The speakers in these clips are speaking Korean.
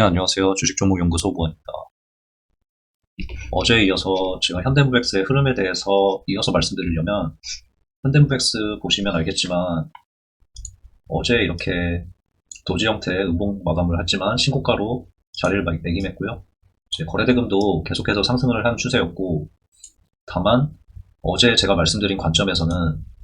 네, 안녕하세요. 주식종목연구소 무원입니다. 어제에 이어서 제가 현대무백스의 흐름에 대해서 이어서 말씀드리려면, 현대무백스 보시면 알겠지만 어제 이렇게 도지 형태의 음봉 마감을 했지만 신고가로 자리를 매김했고요. 거래대금도 계속해서 상승을 한 추세였고, 다만 어제 제가 말씀드린 관점에서는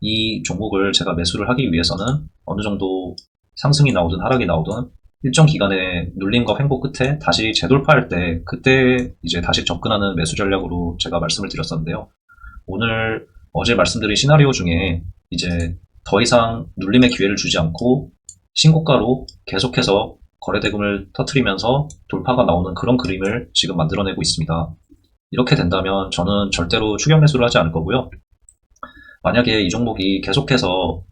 이 종목을 제가 매수를 하기 위해서는 어느 정도 상승이 나오든 하락이 나오든 일정 기간의 눌림과 횡보 끝에 다시 재돌파할 때 그때 이제 다시 접근하는 매수 전략으로 제가 말씀을 드렸었는데요. 오늘 어제 말씀드린 시나리오 중에 이제 더 이상 눌림의 기회를 주지 않고 신고가로 계속해서 거래대금을 터트리면서 돌파가 나오는 그런 그림을 지금 만들어내고 있습니다. 이렇게 된다면 저는 절대로 추격 매수를 하지 않을 거고요. 만약에 이 종목이 계속해서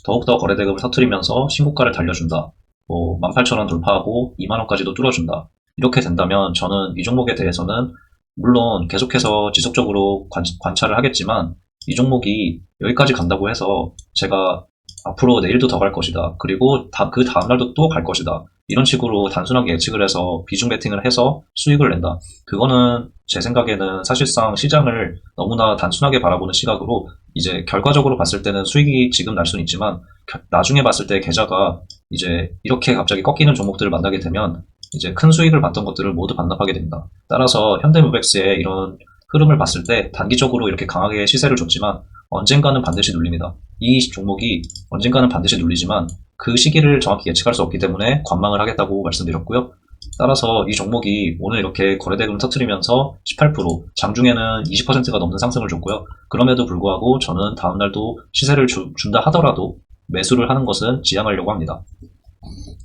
더욱더 거래대금을 터트리면서 신고가를 달려준다. 18,000원 돌파하고 2만원까지도 뚫어준다. 이렇게 된다면 저는 이 종목에 대해서는 물론 계속해서 지속적으로 관찰을 하겠지만 이 종목이 여기까지 간다고 해서 제가 앞으로 내일도 더 갈 것이다. 그리고 그 다음날도 또 갈 것이다. 이런 식으로 단순하게 예측을 해서 비중 베팅을 해서 수익을 낸다. 그거는 제 생각에는 사실상 시장을 너무나 단순하게 바라보는 시각으로 이제 결과적으로 봤을 때는 수익이 지금 날 수는 있지만 나중에 봤을 때 계좌가 이제 이렇게 갑자기 꺾이는 종목들을 만나게 되면 이제 큰 수익을 봤던 것들을 모두 반납하게 됩니다. 따라서 현대무백스의 이런 흐름을 봤을 때 단기적으로 이렇게 강하게 시세를 줬지만 언젠가는 반드시 눌립니다. 이 종목이 언젠가는 반드시 눌리지만 그 시기를 정확히 예측할 수 없기 때문에 관망을 하겠다고 말씀드렸고요. 따라서 이 종목이 오늘 이렇게 거래대금 터트리면서 18%, 장중에는 20%가 넘는 상승을 줬고요. 그럼에도 불구하고 저는 다음날도 시세를 준다 하더라도 매수를 하는 것은 지양하려고 합니다.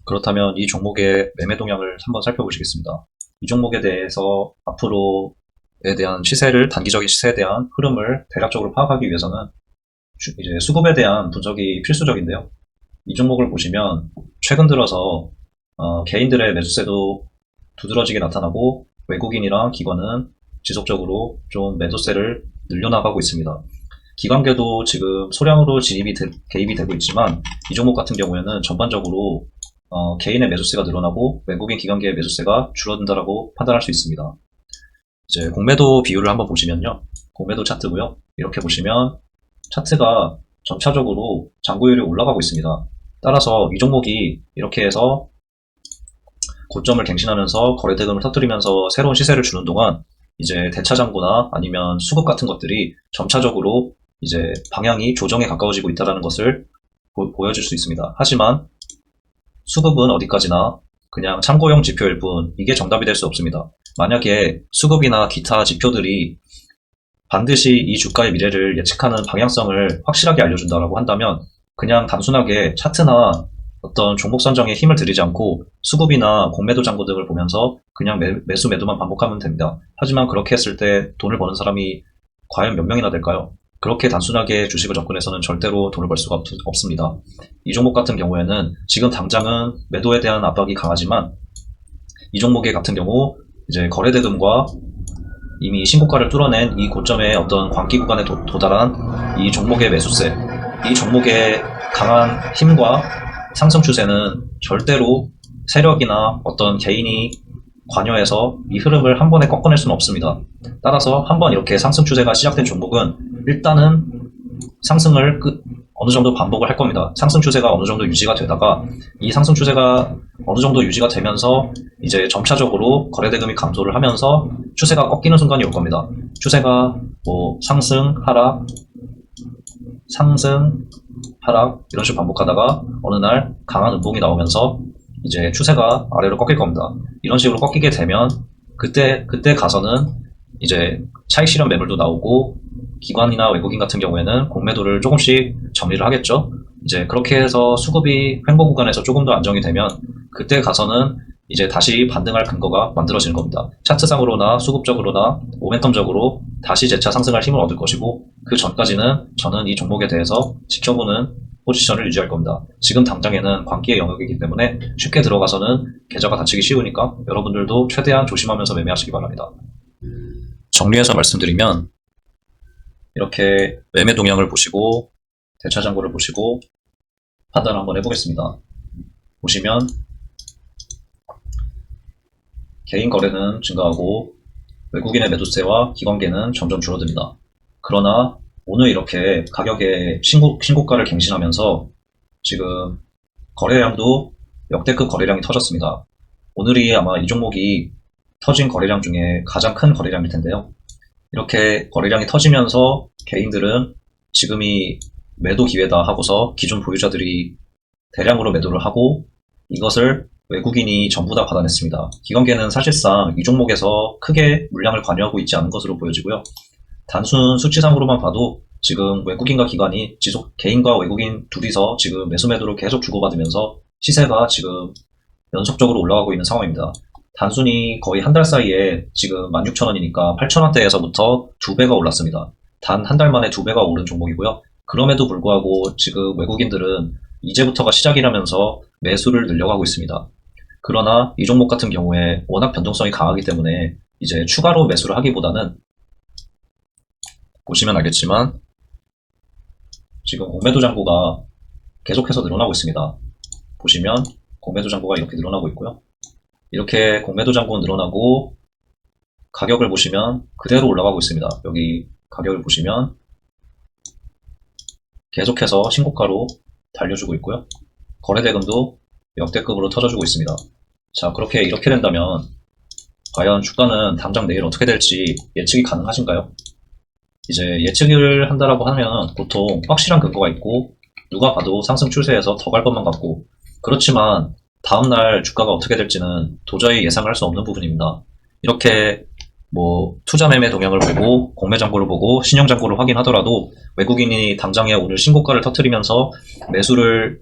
그렇다면 이 종목의 매매 동향을 한번 살펴보시겠습니다. 이 종목에 대해서 앞으로에 대한 단기적인 시세에 대한 흐름을 대략적으로 파악하기 위해서는 이제 수급에 대한 분석이 필수적인데요. 이 종목을 보시면 최근 들어서 개인들의 매수세도 두드러지게 나타나고 외국인이랑 기관은 지속적으로 좀 매도세를 늘려나가고 있습니다. 기관계도 지금 소량으로 개입이 되고 있지만 이 종목 같은 경우에는 전반적으로 개인의 매수세가 늘어나고 외국인 기관계의 매수세가 줄어든다라고 판단할 수 있습니다. 이제 공매도 비율을 한번 보시면요. 공매도 차트고요. 이렇게 보시면 차트가 점차적으로 잔고율이 올라가고 있습니다. 따라서 이 종목이 이렇게 해서 고점을 갱신하면서 거래대금을 터뜨리면서 새로운 시세를 주는 동안 이제 대차장고나 아니면 수급 같은 것들이 점차적으로 이제 방향이 조정에 가까워지고 있다는 것을 보여줄 수 있습니다. 하지만 수급은 어디까지나 그냥 참고용 지표일 뿐 이게 정답이 될 수 없습니다. 만약에 수급이나 기타 지표들이 반드시 이 주가의 미래를 예측하는 방향성을 확실하게 알려준다라고 한다면 그냥 단순하게 차트나 어떤 종목 선정에 힘을 들이지 않고 수급이나 공매도 잔고 등을 보면서 그냥 매수 매도만 반복하면 됩니다. 하지만 그렇게 했을 때 돈을 버는 사람이 과연 몇 명이나 될까요? 그렇게 단순하게 주식을 접근해서는 절대로 돈을 벌 수가 없습니다. 이 종목 같은 경우에는 지금 당장은 매도에 대한 압박이 강하지만 이 종목의 같은 경우 이제 거래대금과 이미 신고가를 뚫어낸 이 고점의 어떤 광기 구간에 도달한 이 종목의 매수세, 이 종목의 강한 힘과 상승 추세는 절대로 세력이나 어떤 개인이 관여해서 이 흐름을 한 번에 꺾어낼 수는 없습니다. 따라서 한번 이렇게 상승 추세가 시작된 종목은 일단은 상승을 어느 정도 반복을 할 겁니다. 상승 추세가 어느 정도 유지가 되다가 이 상승 추세가 어느 정도 유지가 되면서 이제 점차적으로 거래대금이 감소를 하면서 추세가 꺾이는 순간이 올 겁니다. 추세가 상승, 하락, 상승, 하락 이런 식으로 반복하다가 어느 날 강한 음봉이 나오면서 이제 추세가 아래로 꺾일 겁니다. 이런 식으로 꺾이게 되면 그때 가서는 이제 차익 실현 매물도 나오고 기관이나 외국인 같은 경우에는 공매도를 조금씩 정리를 하겠죠. 이제 그렇게 해서 수급이 횡보 구간에서 조금 더 안정이 되면 그때 가서는 이제 다시 반등할 근거가 만들어지는 겁니다. 차트상으로나 수급적으로나 모멘텀적으로 다시 재차 상승할 힘을 얻을 것이고 그 전까지는 저는 이 종목에 대해서 지켜보는 포지션을 유지할 겁니다. 지금 당장에는 광기의 영역이기 때문에 쉽게 들어가서는 계좌가 다치기 쉬우니까 여러분들도 최대한 조심하면서 매매하시기 바랍니다. 정리해서 말씀드리면 이렇게 매매 동향을 보시고 대차장고를 보시고 판단을 한번 해보겠습니다. 보시면 개인 거래는 증가하고 외국인의 매도세와 기관계는 점점 줄어듭니다. 그러나 오늘 이렇게 가격의 신고가를 갱신하면서 지금 거래량도 역대급 거래량이 터졌습니다. 오늘이 아마 이 종목이 터진 거래량 중에 가장 큰 거래량일 텐데요. 이렇게 거래량이 터지면서 개인들은 지금이 매도 기회다 하고서 기존 보유자들이 대량으로 매도를 하고 이것을 외국인이 전부 다 받아냈습니다. 기관계는 사실상 이 종목에서 크게 물량을 관여하고 있지 않은 것으로 보여지고요. 단순 수치상으로만 봐도 지금 외국인과 기관이 개인과 외국인 둘이서 지금 매수 매도를 계속 주고받으면서 시세가 지금 연속적으로 올라가고 있는 상황입니다. 단순히 거의 한 달 사이에 지금 16,000원이니까 8,000원대에서부터 2배가 올랐습니다. 단 한 달 만에 2배가 오른 종목이고요. 그럼에도 불구하고 지금 외국인들은 이제부터가 시작이라면서 매수를 늘려가고 있습니다. 그러나 이 종목 같은 경우에 워낙 변동성이 강하기 때문에 이제 추가로 매수를 하기보다는 보시면 알겠지만 지금 공매도 잔고가 계속해서 늘어나고 있습니다. 보시면 공매도 잔고가 이렇게 늘어나고 있고요. 이렇게 공매도 잔고는 늘어나고 가격을 보시면 그대로 올라가고 있습니다. 여기 가격을 보시면 계속해서 신고가로 달려주고 있고요. 거래대금도 역대급으로 터져주고 있습니다. 자, 이렇게 된다면 과연 주가는 당장 내일 어떻게 될지 예측이 가능하신가요? 이제 예측을 한다라고 하면 보통 확실한 근거가 있고 누가 봐도 상승 추세에서 더 갈 것만 같고 그렇지만 다음날 주가가 어떻게 될지는 도저히 예상할 수 없는 부분입니다. 이렇게 투자 매매 동향을 보고 공매 잔고를 보고 신용 잔고를 확인하더라도 외국인이 당장에 오늘 신고가를 터뜨리면서 매수를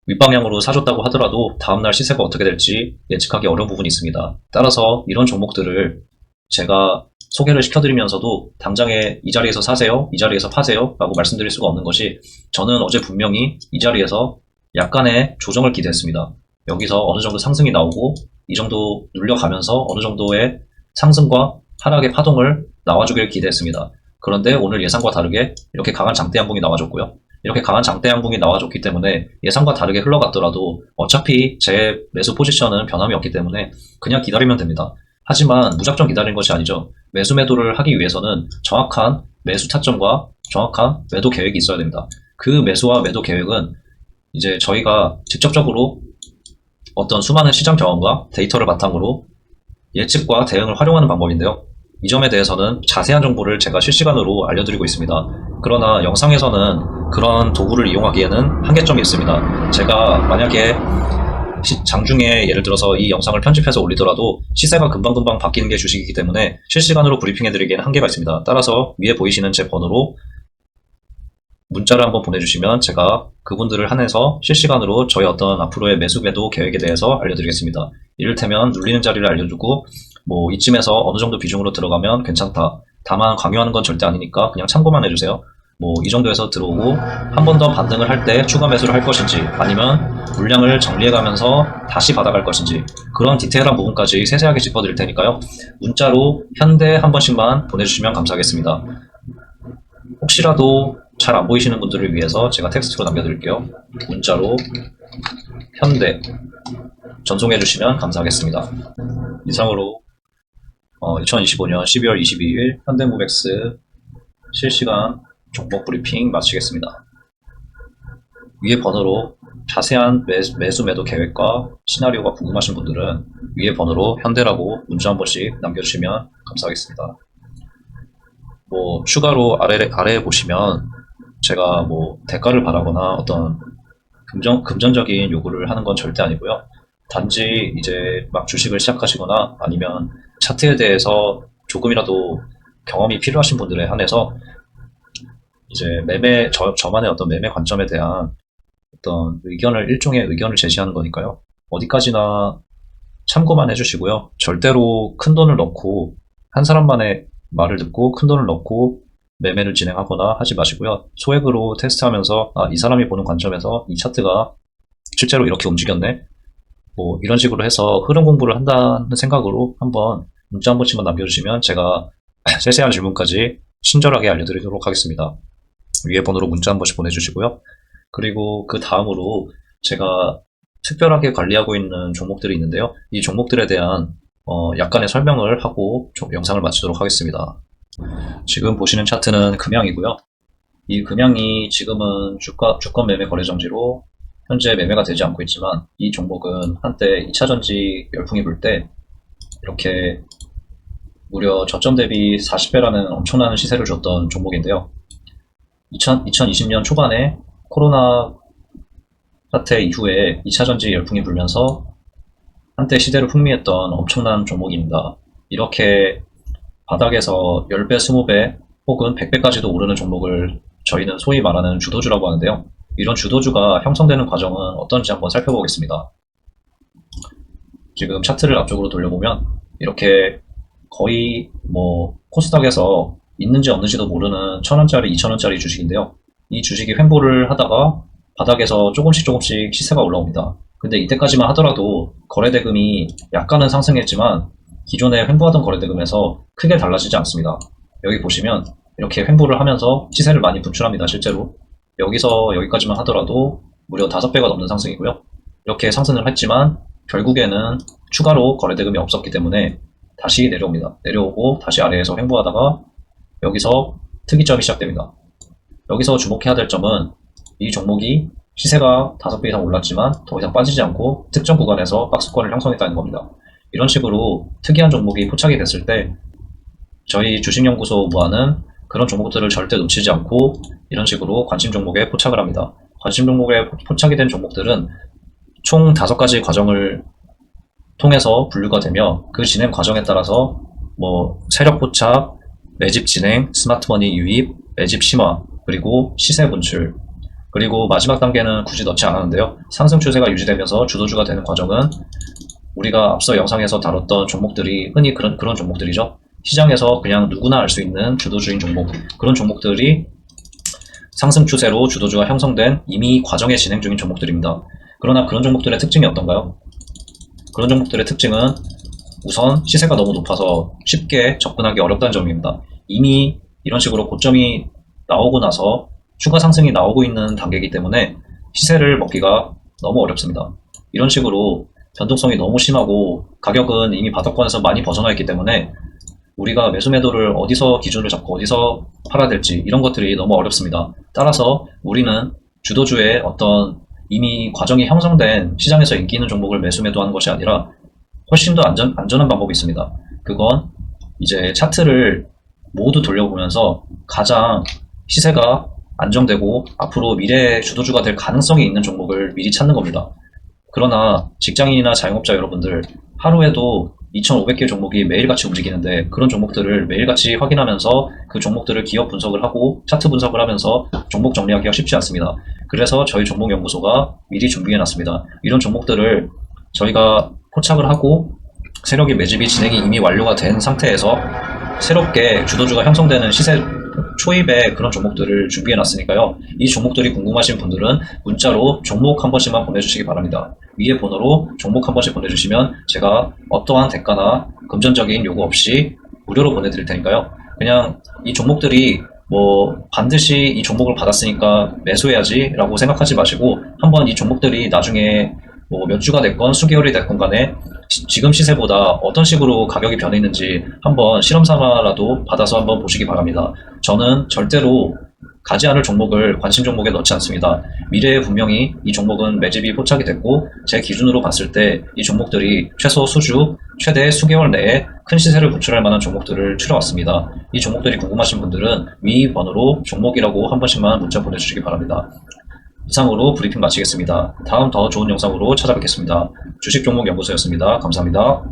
윗방향으로 사줬다고 하더라도 다음날 시세가 어떻게 될지 예측하기 어려운 부분이 있습니다. 따라서 이런 종목들을 제가 소개를 시켜드리면서도 당장에 이 자리에서 사세요, 이 자리에서 파세요 라고 말씀드릴 수가 없는 것이 저는 어제 분명히 이 자리에서 약간의 조정을 기대했습니다. 여기서 어느 정도 상승이 나오고 이 정도 눌려가면서 어느 정도의 상승과 하락의 파동을 나와주길 기대했습니다. 그런데 오늘 예상과 다르게 이렇게 강한 장대 양봉이 나와줬고요. 이렇게 강한 장대 양봉이 나와줬기 때문에 예상과 다르게 흘러갔더라도 어차피 제 매수 포지션은 변함이 없기 때문에 그냥 기다리면 됩니다. 하지만 무작정 기다리는 것이 아니죠. 매수 매도를 하기 위해서는 정확한 매수 타점과 정확한 매도 계획이 있어야 됩니다. 그 매수와 매도 계획은 이제 저희가 직접적으로 어떤 수많은 시장 경험과 데이터를 바탕으로 예측과 대응을 활용하는 방법인데요. 이 점에 대해서는 자세한 정보를 제가 실시간으로 알려드리고 있습니다. 그러나 영상에서는 그런 도구를 이용하기에는 한계점이 있습니다. 제가 만약에 장중에 예를 들어서 이 영상을 편집해서 올리더라도 시세가 금방금방 바뀌는 게 주식이기 때문에 실시간으로 브리핑해드리기에는 한계가 있습니다. 따라서 위에 보이시는 제 번호로 문자를 한번 보내주시면 제가 그분들을 한해서 실시간으로 저희 어떤 앞으로의 매수 매도 계획에 대해서 알려드리겠습니다. 이를테면 눌리는 자리를 알려주고 이쯤에서 어느 정도 비중으로 들어가면 괜찮다. 다만 강요하는 건 절대 아니니까 그냥 참고만 해주세요. 이 정도에서 들어오고 한 번 더 반등을 할 때 추가 매수를 할 것인지 아니면 물량을 정리해가면서 다시 받아갈 것인지 그런 디테일한 부분까지 세세하게 짚어드릴 테니까요. 문자로 현대 한 번씩만 보내주시면 감사하겠습니다. 혹시라도 잘 안 보이시는 분들을 위해서 제가 텍스트로 남겨드릴게요. 문자로 현대 전송해 주시면 감사하겠습니다. 이상으로 2025년 12월 22일 현대무백스 실시간 종목 브리핑 마치겠습니다. 위에 번호로 자세한 매수 매도 계획과 시나리오가 궁금하신 분들은 위에 번호로 현대라고 문자 한 번씩 남겨주시면 감사하겠습니다. 추가로 아래에 보시면 제가 대가를 바라거나 어떤 금전적인 요구를 하는 건 절대 아니고요. 단지 이제 막 주식을 시작하시거나 아니면 차트에 대해서 조금이라도 경험이 필요하신 분들에 한해서 이제 저만의 어떤 매매 관점에 대한 어떤 일종의 의견을 제시하는 거니까요. 어디까지나 참고만 해주시고요. 절대로 큰 돈을 넣고 한 사람만의 말을 듣고 큰 돈을 넣고 매매를 진행하거나 하지 마시고요. 소액으로 테스트하면서 이 사람이 보는 관점에서 이 차트가 실제로 이렇게 움직였네. 이런 식으로 해서 흐름 공부를 한다는 생각으로 한번 문자 한 번씩만 남겨주시면 제가 세세한 질문까지 친절하게 알려드리도록 하겠습니다. 위에 번호로 문자 한 번씩 보내주시고요. 그리고 그 다음으로 제가 특별하게 관리하고 있는 종목들이 있는데요. 이 종목들에 대한 약간의 설명을 하고 영상을 마치도록 하겠습니다. 지금 보시는 차트는 금양이고요. 이 금양이 지금은 주권 매매 거래 정지로 현재 매매가 되지 않고 있지만, 이 종목은 한때 2차전지 열풍이 불 때 이렇게 무려 저점 대비 40배라는 엄청난 시세를 줬던 종목인데요. 2020년 초반에 코로나 사태 이후에 2차전지 열풍이 불면서 한때 시대를 풍미했던 엄청난 종목입니다. 이렇게 바닥에서 10배, 20배 혹은 100배까지도 오르는 종목을 저희는 소위 말하는 주도주라고 하는데요. 이런 주도주가 형성되는 과정은 어떤지 한번 살펴보겠습니다. 지금 차트를 앞쪽으로 돌려보면 이렇게 거의 코스닥에서 있는지 없는지도 모르는 1,000원짜리, 2,000원짜리 주식인데요. 이 주식이 횡보를 하다가 바닥에서 조금씩 시세가 올라옵니다. 근데 이때까지만 하더라도 거래대금이 약간은 상승했지만 기존에 횡보하던 거래대금에서 크게 달라지지 않습니다. 여기 보시면 이렇게 횡보를 하면서 시세를 많이 분출합니다. 실제로 여기서 여기까지만 하더라도 무려 5배가 넘는 상승이고요. 이렇게 상승을 했지만 결국에는 추가로 거래대금이 없었기 때문에 다시 내려옵니다. 내려오고 다시 아래에서 횡보하다가 여기서 특이점이 시작됩니다. 여기서 주목해야 될 점은 이 종목이 시세가 5배 이상 올랐지만 더 이상 빠지지 않고 특정 구간에서 박스권을 형성했다는 겁니다. 이런 식으로 특이한 종목이 포착이 됐을 때 저희 주식연구소 무아는 그런 종목들을 절대 놓치지 않고 이런 식으로 관심 종목에 포착을 합니다. 관심 종목에 포착이 된 종목들은 총 5가지 과정을 통해서 분류가 되며, 그 진행 과정에 따라서 세력 포착, 매집 진행, 스마트머니 유입, 매집 심화, 그리고 시세 분출, 그리고 마지막 단계는 굳이 넣지 않았는데요. 상승 추세가 유지되면서 주도주가 되는 과정은 우리가 앞서 영상에서 다뤘던 종목들이 흔히 그런 종목들이죠. 시장에서 그냥 누구나 알 수 있는 주도주인 종목, 그런 종목들이 상승 추세로 주도주가 형성된 이미 과정에 진행 중인 종목들입니다. 그러나 그런 종목들의 특징이 어떤가요? 그런 종목들의 특징은 우선 시세가 너무 높아서 쉽게 접근하기 어렵다는 점입니다. 이미 이런 식으로 고점이 나오고 나서 추가 상승이 나오고 있는 단계이기 때문에 시세를 먹기가 너무 어렵습니다. 이런 식으로 변동성이 너무 심하고 가격은 이미 바닥권에서 많이 벗어나 있기 때문에 우리가 매수 매도를 어디서 기준을 잡고 어디서 팔아야 될지 이런 것들이 너무 어렵습니다. 따라서 우리는 주도주의 어떤 이미 과정이 형성된 시장에서 인기 있는 종목을 매수 매도하는 것이 아니라 훨씬 더 안전한 방법이 있습니다. 그건 이제 차트를 모두 돌려보면서 가장 시세가 안정되고 앞으로 미래의 주도주가 될 가능성이 있는 종목을 미리 찾는 겁니다. 그러나 직장인이나 자영업자 여러분들, 하루에도 2,500개 종목이 매일같이 움직이는데 그런 종목들을 매일같이 확인하면서 그 종목들을 기업 분석을 하고 차트 분석을 하면서 종목 정리하기가 쉽지 않습니다. 그래서 저희 종목연구소가 미리 준비해놨습니다. 이런 종목들을 저희가 포착을 하고 세력의 매집이 진행이 이미 완료가 된 상태에서 새롭게 주도주가 형성되는 시세 초입에 그런 종목들을 준비해놨으니까요. 이 종목들이 궁금하신 분들은 문자로 종목 한 번씩만 보내주시기 바랍니다. 위에 번호로 종목 한 번씩 보내주시면 제가 어떠한 대가나 금전적인 요구 없이 무료로 보내드릴 테니까요. 그냥 이 종목들이 반드시 이 종목을 받았으니까 매수해야지 라고 생각하지 마시고, 한번 이 종목들이 나중에 몇 주가 됐건 수개월이 됐건 간에 지금 시세보다 어떤 식으로 가격이 변했는지 한번 실험 삼아라도 받아서 한번 보시기 바랍니다. 저는 절대로 가지 않을 종목을 관심 종목에 넣지 않습니다. 미래에 분명히 이 종목은 매집이 포착이 됐고 제 기준으로 봤을 때 이 종목들이 최소 수주, 최대 수개월 내에 큰 시세를 분출할 만한 종목들을 추려왔습니다. 이 종목들이 궁금하신 분들은 위 번호로 종목이라고 한 번씩만 문자 보내주시기 바랍니다. 이상으로 브리핑 마치겠습니다. 다음 더 좋은 영상으로 찾아뵙겠습니다. 주식종목연구소였습니다. 감사합니다.